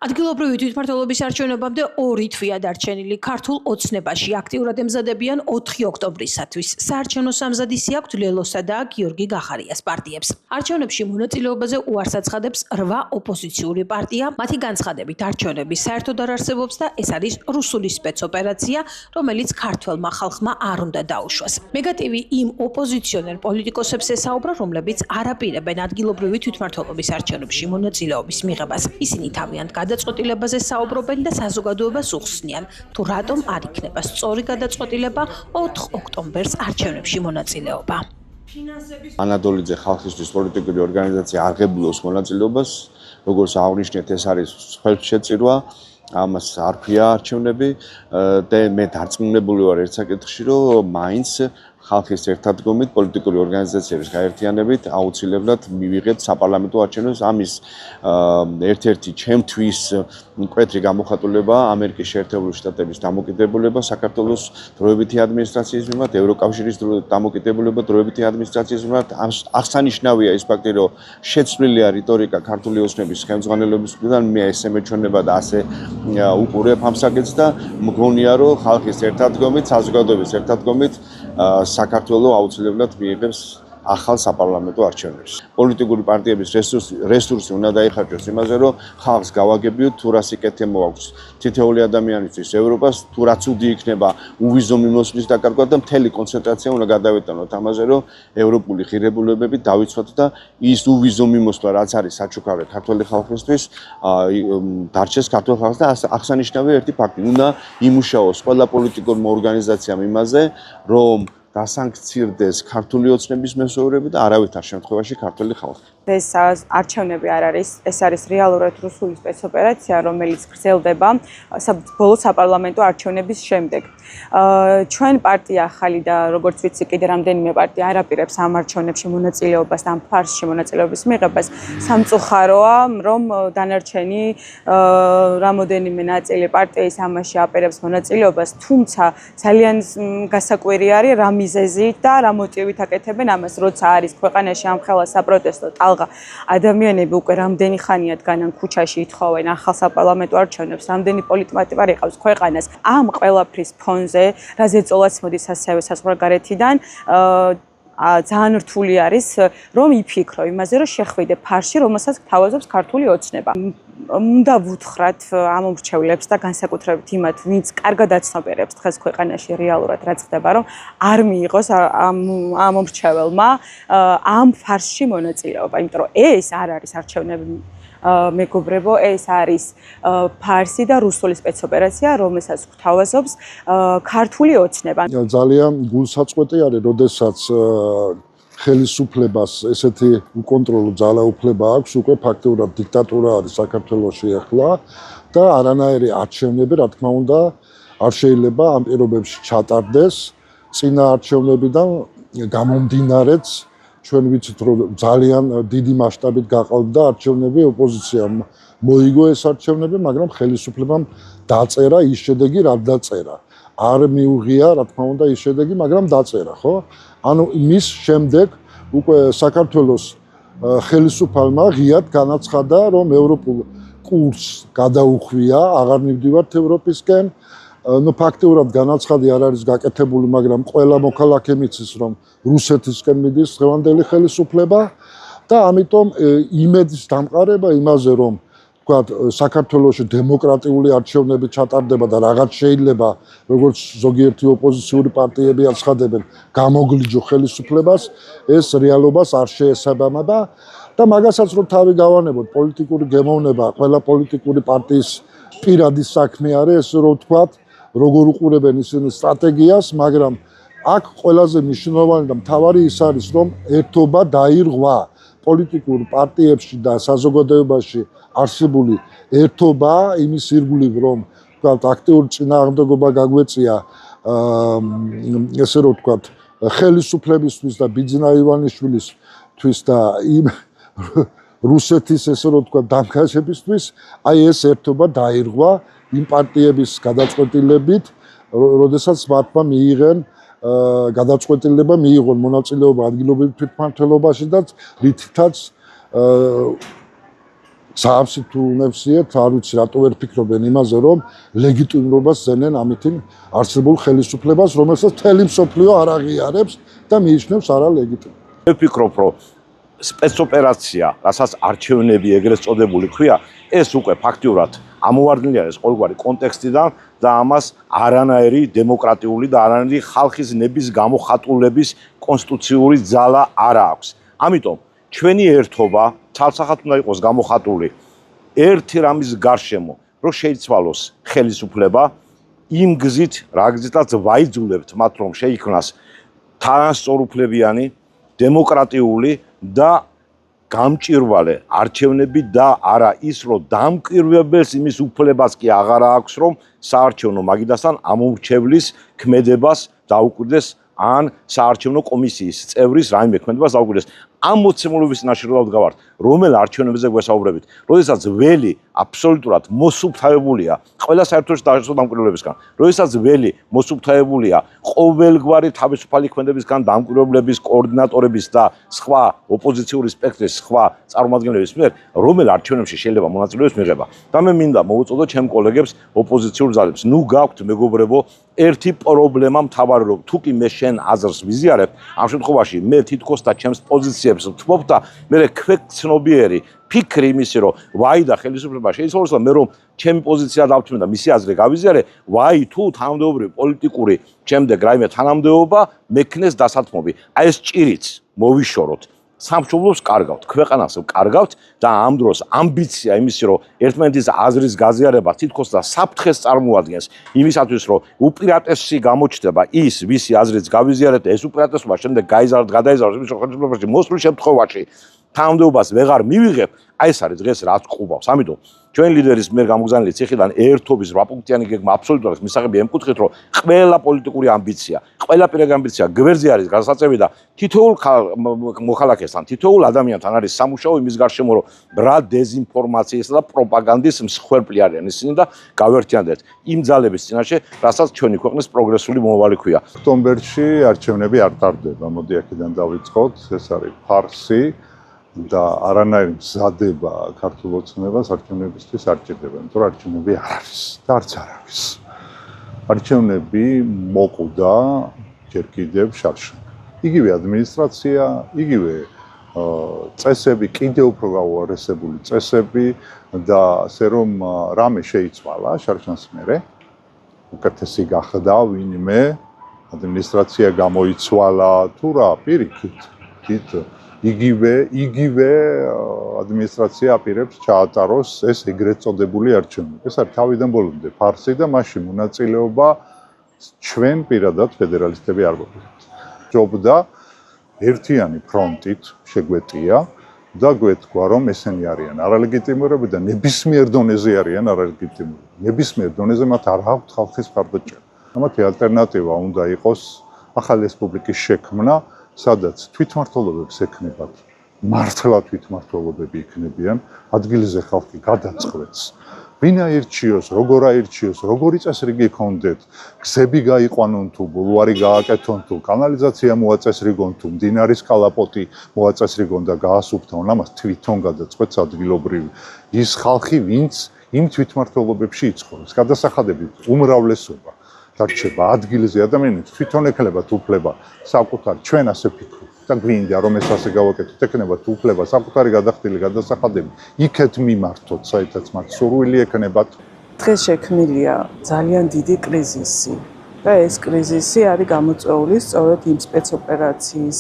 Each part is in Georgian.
ადგილობრივი თვითმმართველობის არჩევნებამდე 2 თვეა დარჩენილი. ქართულ ოცნებაში აქტიურად ემზადებიან 4 ოქტომბრისათვის. საარჩევნო სამზადისი აქვთ ლელოსა და გიორგი გახარიას პარტიებს. არჩევნებში მონაწილეობაზე უარს აცხადებს 8 ოპოზიციური პარტია. მათი განცხადებით არჩევნები საერთოდ არ არსებობს და ეს არის რუსული სპეცოპერაცია, რომელიც ქართველმა ხალხმა არ უნდა დაუშვას. მეგატივი იმ ოპოზიციონერ პოლიტიკოსებს ესაუბრა, რომლებიც არაპირებენ ადგილობრივი თვითმმართველობის არჩევნებში მონაწილეობის მიღებას. ისინი თავიანთ გადაწყვეტილებაზე საუბრობენ და საზოგადოებას უხსნიან, თუ რატომ არ იქნება სწორი გადაწყვეტილება 4 ოქტომბერს არჩევნებში მონაწილეობა. ანადოლიძე ხალხისთვის პოლიტიკური ორგანიზაცია აღებულობს მონაწილეობას, როგორც აღნიშნეთ, ეს არის ხელშეწირვა, ამას არ ქვია არჩევნები და მე დარწმუნებული ვარ ერთ საკითხში, რომ მაინც ხალხის ერთადგომით, პოლიტიკური ორგანიზაციების გაერთიანებით აუცილებლად მივიღეთ საპარლამენტო არჩევნებს. ამის ერთ-ერთი ჩემთვის მკვეთრი გამოხატულება ამერიკის შეერთებული შტატების დამოკიდებულება საქართველოს დროებითი ადმინისტრაციის მიმართ, ევროკავშირის დამოკიდებულება დროებითი ადმინისტრაციის მიმართ. აღსანიშნავია ის ფაქტი, რომ შეცვლილია რიტორიკა ქართული ოცნების ხელმძღვანელობის მხრიდან, მე ესე მეჩვენება და ასე უყურებ ამ საკითხს და მგონია, რომ ხალხის ერთადგომით, საზოგადოების ერთადგომით საქართველოს აუცილებლად მიიღებს ახალ საპარლამენტო არჩევნებს. პოლიტიკური პარტიების რესურსი უნდა დაიხარჯოს იმაზე, რომ ხალხს გავაგებიოთ, თუ რა სიკეთე მოაქვს თითოეული ადამიანისთვის ევროპას, თუ რაც უდი იქნება უვიზო მიმოსვლის დაკარგვა და მთელი კონცენტრაცია უნდა გადავეტანოთ ამაზე, რომ ევროპული ღირებულებები დავიცვათ და ის უვიზო მიმოსვლა, რაც არის საჩუქარი ქართული ხალხისთვის, დარჩეს ქართულ ხალხს და აღსანიშნავია ერთი ფაქტი, უნდა იმუშაოს ყველა პოლიტიკურმა ორგანიზაციამ იმაზე, რომ დასანქცირდეს ქართული ოცნების მესვეურები და არავითარ შემთხვევაში ქართული ხალხი. ეს არჩევნები არ არის, ეს არის რეალურად რუსული სპეცოპერაცია, რომელიც გრძელდება ბოლო საპარლამენტო არჩევნების შემდეგ. ჩვენ პარტია ახალი და როგორც ვიცი, კიდე რამდენიმე პარტია არაპირებს ამ არჩევნებში მონაწილეობას და ამ ფარსში მონაწილეობის მიღებას. სამწუხაროა, რომ დანარჩენი რამოდენიმე ნაწილი პარტიის ამაში აპირებს მონაწილეობას, თუმცა ძალიან გასაკვირი არის რა მიზეზით და რა მოტივით აკეთებენ ამას, როცა არის ქვეყანაში ამხელა საპროტესტო ტალღა. ადამიანები უკვე რამდენი ხანია დგანან ქუჩაში ითხოვენ ახალ საპარლამენტო არჩევნებს, რამდენი პოლიტიკა რიყავს ქვეყანას. ამ ყველაფრის ფონზე, რა ზეწოლაც მოდის ასევე საზღვარგარეთიდან, ძალიან რთული არის, რომ იფიქრო იმაზე, რომ შეხვიდე ფარში, რომელსაც გთავაზობს ქართული ოცნება. უნდა ვუთხრათ ამ მომრჩევლებს და განსაკუთრებით იმათ, ვინც კარგად აცნობიერებს დღეს ქვეყანაში რეალურად რა ხდება, რომ არ მიიღოს ამ მომრჩეველმა ამ ფარსში მონაწილეობა, იმიტომ რომ ეს არ არის არჩევნები მეგობრებო, ეს არის ფარსი და რუსული სპეცოპერაცია, რომელსაც გთავაზობს ქართული ოცნება. ძალიან გულსაწყვეტი არის, როდესაც ხელისუფლებას ესეთი უკონტროლო ძალაუფლება აქვს, უკვე ფაქტობრივად დიქტატურა არის საქართველოში ახლა და არანაირი არჩევნები, რა თქმა უნდა, არ შეიძლება ამ პირობებში ჩატარდეს. წინა არჩევნებიდან გამომდინარეც ჩვენ ვიცით, რომ ძალიან დიდი მასშტაბით გაყალბდა არჩევნები, ოპოზიციამ მოიგო ეს არჩევნები, მაგრამ ხელისუფლებამ დაწერა ის შედეგი, რაც დაწერა. არ მიუღია, რა თქმა უნდა, ის შედეგი, მაგრამ დაწერა, ხო? ანუ მის შემდეგ უკვე საქართველოს ხელისუფალმა ღიად განაცხადა, რომ ევროპულ კურსს გადაუხვია, აღარ მივდივართ ევროპისკენ. ნუ ფაქტობრივად განაცხადი არ არის გაკეთებული, მაგრამ ყველა მოქალაქე მიცის, რომ რუსეთისკენ მიდის დღევანდელი ხელისუფლება და ამიტომ იმედის დამყარება იმაზე, რომ ვთქვათ, საქართველოში დემოკრატიული არჩევნები ჩატარდება და რაღაც შეიძლება, როგორც ზოგიერთი ოპოზიციური პარტიები აცხადებენ, გამოგლიჯო ხელისუფლებას, ეს რეალობას არ შეესაბამება და მაგასაც რომ თავი გავანებოთ, პოლიტიკური გემოვნება, ყველა პოლიტიკური პარტიის პირადი საქმე არის, ესე რომ ვთქვათ, როგორ უყურებენ ისინი სტრატეგიას, მაგრამ აქ ყველაზე მნიშვნელოვანი და მთავარი ის არის, რომ ერთობა დაირღვა პოლიტიკურ პარტიებში და საზოგადოებაში არსებული ერთობა იმის ირგვლივ, რომ ვთქვათ, აქტიური წინააღმდეგობა გაგვეწია, ესე რომ ვთქვათ, ხელისუფლებისთვის და ბიძინა ივანიშვილისთვის და იმ რუსეთის ესე რომ ვთქვათ, დამქაშებისთვის, აი ეს ერთობა დაირღვა იმ პარტიების გადაწყვეტილებით, როდესაც მათმა მიიღენ გადაწყვეტილება მიიღონ მონაწილეობა ადგილობრივ თვითმმართველობაში და რითაც სააბსი თუ უნებსიეთ, არ ვიცი რატო ვერ ფიქრობენ იმაზე, რომ ლეგიტიმურობას ზენენ ამითი არსებულ ხელისუფლებას, რომელსაც მთელი მსოფლიო არ აღიარებს და მიიჩნევს არალეგიტიმურ. მე ვფიქრობ, რომ სპეცოპერაცია, რასაც არჩევნები ეგრეთ წოდებული ქვია, ეს უკვე ფაქტიურად ამოვარდნილი არის ყოველგვარი კონტექსტიდან და ამას არანაირი დემოკრატიული და არანაირი ხალხის ნების გამოხატულების კონსტიტუციური ძალა არ აქვს. ამიტომ ჩვენი ერთობა ცალსახად უნდა იყოს გამოხატული ერთი რამის გარშემო, რომ შეიცვალოს ხელისუფლება იმ გზით, რა გზითაც ვაიძულებთ მათ, რომ შეიქმნას თანასწორუფლებიანი, დემოკრატიული და გამჭირვალე არჩევნები და არა ის, რომ დამკვირვებელს იმის უფლებას კი აღარ აქვს, რომ საარჩევნო მაგიდასთან ამომრჩევლის ქმედებას დაუკვირდეს ან საარჩევნო კომისიის წევრის რაიმე ქმედებას დაუკვირდეს. ამ მოცემულობის წინაშე რომ ვდგავართ, რომელ არჩევნებზე გვესაუბრებით, როდესაც ველი აბსოლუტურად მოსუფთავებულია ყველა საერთაშორისო დაშორისო დამკვირვებლებისგან, როდესაც ველი მოსუფთავებულია ყოველგვარი თავისუფალი ქმედებისგან, დამკვირვებლების, კოორდინატორების და სხვა ოპოზიციური სპექტრის სხვა წარმომადგენლების მიერ, რომელ არჩევნებში შეიძლება მონაწილეობის მიღება. და მე მინდა მოვუწოდო ჩემ კოლეგებს ოპოზიციურ ძალებს. ნუ გაქვთ მეგობრებო, ერთი პრობლემა მთავარი, რომ თუ კი მე შენ აზრს ვიზიარებ, ამ შემთხვევაში მე თითქოს და ჩემს პოზიციებს ვთმობ და მე ქვექცნობიერი ფიქრი იმისი, რომ ვაი და ხელისუფლება შეიცვალოს და მე რომ ჩემი პოზიცია დავთმე და მისი აზრი გავიზიარე, ვაი თუ თანამდებობრივი პოლიტიკური შემდეგ რაიმე თანამდებობა მექნეს დასათმობი. აი ეს ჭირიც მოვიშოროთ. სამშობლოს კარგავთ, ქვეყანას კარგავთ და ამ დროს ამბიცია იმისი, რომ ერთმანეთის აზრის გაზიარება თითქოს და საფრთხეს წარმოადგენს იმისათვის, რომ უპირატესი გამოჩნდება ის, ვისი აზრიც გავიზიარეთ და ეს უპირატესობა შემდეგ გადაიზარდოს იმის ხელისუფლებაში მოსვლის შემთხვევაში თანამდებობას ვეღარ მივიღებ, აი ეს არის დღეს რაც ყუბავს. ამიტომ ჩვენ ლიდერის მიერ გამოგზავნილი ციხიდან ერთობის 8 პუნქტიანი გეგმა აბსოლუტურად მისაღებია იმ კუთხით, რომ ყველა პოლიტიკური ამბიცია, ყველა პირადი ამბიცია გვერდზე არის გასაწევი და თითოეულ მოქალაქესთან, თითოეულ ადამიანთან არის სამუშაო იმის გარშემო, რომ რა დეზინფორმაციისა და პროპაგანდის მსხვერპლი არიან ისინი და გავერთიანდეთ იმ ძალების წინაშე, რასაც ჩვენი ქვეყნის პროგრესული მომავალი ქვია. ოქტომბერში არჩევნები არ ტარდება, მოდი აქედან დავიწყოთ, ეს არის ფარსი. და არანაირი მზადება ქართულ ოცნებას არჩევნებისთვის არ ჭირდება, იმიტომ რომ არჩევნები არ არის და არც არ არის. არჩევნები მოკვდა ჯერ კიდევ შარშან. იგივე ადმინისტრაცია, იგივე წესები, კიდევ უფრო გაუარესებული წესები და ასე რომ რამე შეიცვალა შარშანს მერე. უკეთესი გახდა ვინმე, ადმინისტრაცია გამოიცვალა თუ რა, პირიქით. იგივე ადმინისტრაცია აპირებს ჩაატაროს ეს ეგრეთ წოდებული არჩევნები. ეს არის თავიდან ბოლომდე ფარსი და მასში მონაწილეობა ჩვენ პირადად ფედერალისტები არ გვაქვს. ჯობდა ერთიანი ფრონტით შეგვეტია და გვეთქვა, რომ ესენი არიან არალეგიტიმურები და ნებისმიერ დონეზე არიან არალეგიტიმურები. ნებისმიერ დონეზე მათ არ აქვთ ხალხის მხარდაჭერა. ამათი ალტერნატივა უნდა იყოს ახალი რესპუბლიკის შექმნა, სადაც თვითმმართველობებს ექნებათ, მართლა თვითმმართველობები იქნებიან, ადგილზე ხალხი გადაწყვეტს. ვინ აირჩიოს, როგორ აირჩიოს, როგორი წესრიგი გქონდეთ, გზები გაიყვანონ თუ, ბულვარი გააკეთონ თუ, კანალიზაცია მოაწესრიგონ თუ, მდინარის კალაპოტი მოაწესრიგონ და გაასუფთავონ, ამას თვითონ გადაწყვეტს ადგილობრივი ის ხალხი, ვინც იმ თვითმმართველობებში იცხოვრობს. გადასახადებით უმრავლესობა დარჩება ადგილზე, ადამიანებს თვითონ ექნებათ უფლება საკუთარი, ჩვენ ასე ვფიქრობთ და გვინდა რომ ეს ასე გავაკეთოთ, ექნებათ უფლება საკუთარი გადახდილი გადასახადები იქეთ მიმართოთ, საერთოდ მათ სურვილი ექნებათ. დღეს შექმნილია ძალიან დიდი კრიზისი და ეს კრიზისი არის გამოწვეული სწორედ იმ სპეცოპერაციის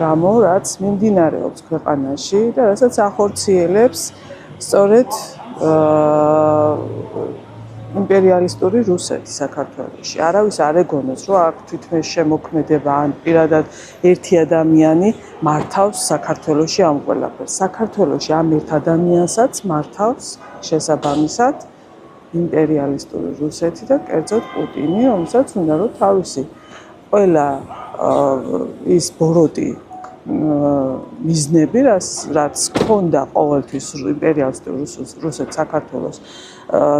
გამო, რაც მიმდინარეობს ქვეყანაში და რასაც ახორციელებს სწორედ იმპერიალისტური რუსეთი საქართველოში. არავის არ ეგონოს, რომ აქ თვითონ შემოქმედება ან პირადად ერთი ადამიანი მართავს საქართველოში ამ ყველაფერს. საქართველოში ამ ერთ ადამიანსაც მართავს შესაბამისად იმპერიალისტური რუსეთი და კერძოდ პუტინი, რომელსაც უნდა რომ თავისი ყველა ის ბოროტი მიზნები, რაც ქონდა ყოველთვის იმპერიალისტურ რუსეთს საქართველოს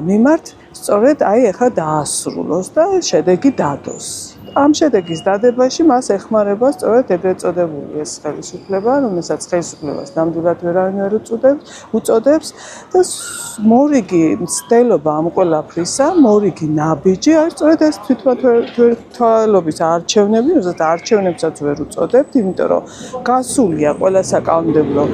მიმართ, სწორედ აი ახლა დაასრულოს და შედეგი დადოს. ამ შედეგის დადებაში მას ეხმარება სწორედ ეგრეთ წოდებული ეს ხელისუფლება, რომელსაც ხელისუფლებას ნამდვილად ვერავინ ვერ უწოდებს და მორიგი მცდელობა ამ ყველაფრისა, მორიგი ნაბიჯი არის სწორედ ეს თვითმართველობის არჩევნები, რომელსაც არჩევნებსაც ვერ უწოდებთ, იმიტომ რომ გასულია ყველა საკანონმდებლო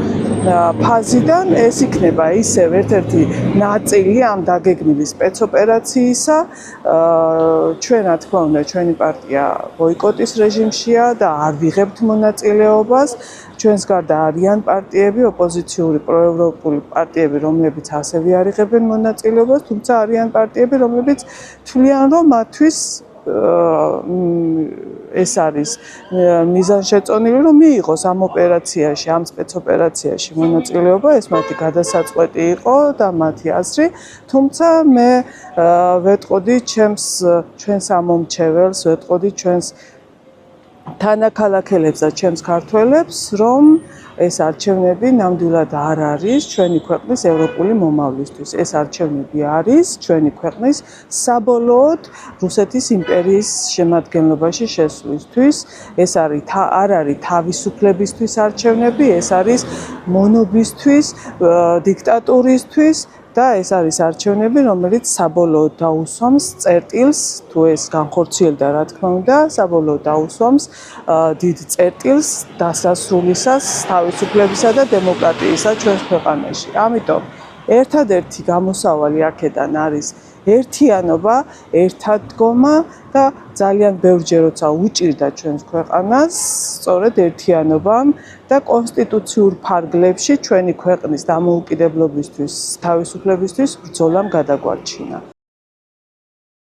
ფაზიდან, ეს იქნება ისევ ერთ-ერთი ნაწილი ამ დაგეგმილი სპეცოპერაციისა. ჩვენ რა თქმა უნდა, ჩვენი პარტია ბოიკოტის რეჟიმშია და არ ვიღებთ მონაწილეობას. ჩვენს გარდა არიან პარტიები, ოპოზიციური პროევროპული პარტიები, რომლებიც ასევე არ იღებენ მონაწილეობას, თუმცა არიან პარტიები, რომლებიც თვლიან, რომ მათთვის ეს არის მიზანშეწონილი, რომ მიიღოს ამ ოპერაციაში, ამ სპეცოპერაციაში მონაწილეობა, ეს მათი გადასაწყვეტი იყო და მათი აზრი, თუმცა მე ვეტყოდი ჩვენს ამომრჩეველს, ვეტყოდი ჩვენს თანაქალაქელებს და ჩემს ქართველებს, რომ ეს არჩევნები ნამდვილად არ არის ჩვენი ქვეყნის ევროპული მომავლისთვის. ეს არჩევნები არის ჩვენი ქვეყნის საბოლოოდ რუსეთის იმპერიის შემადგენლობაში შესვლისთვის. ეს არ არის თავისუფლებისთვის არჩევნები, ეს არის მონობისთვის, დიქტატურისთვის. და ეს არის არჩევნები, რომელიც საბოლოოდ დაუსვამს წერტილს, თუ ეს განხორციელდა, რა თქმა უნდა, საბოლოოდ დაუსვამს დიდ წერტილს დასასრულისას, თავისუფლებისა და დემოკრატიისა ჩვენს ქვეყანაში. ამიტომ ერთადერთი გამოსავალი აქედან არის ერთიანობა, ერთადგომა და ძალიან ბევრჯერ როცა უჭირდა ჩვენს ქვეყანას, სწორედ ერთიანობამ და კონსტიტუციურ ფარგლებში ჩვენი ქვეყნის დამოუკიდებლობისთვის, თავისუფლებისთვის ბრძოლამ გადაგვარჩინა.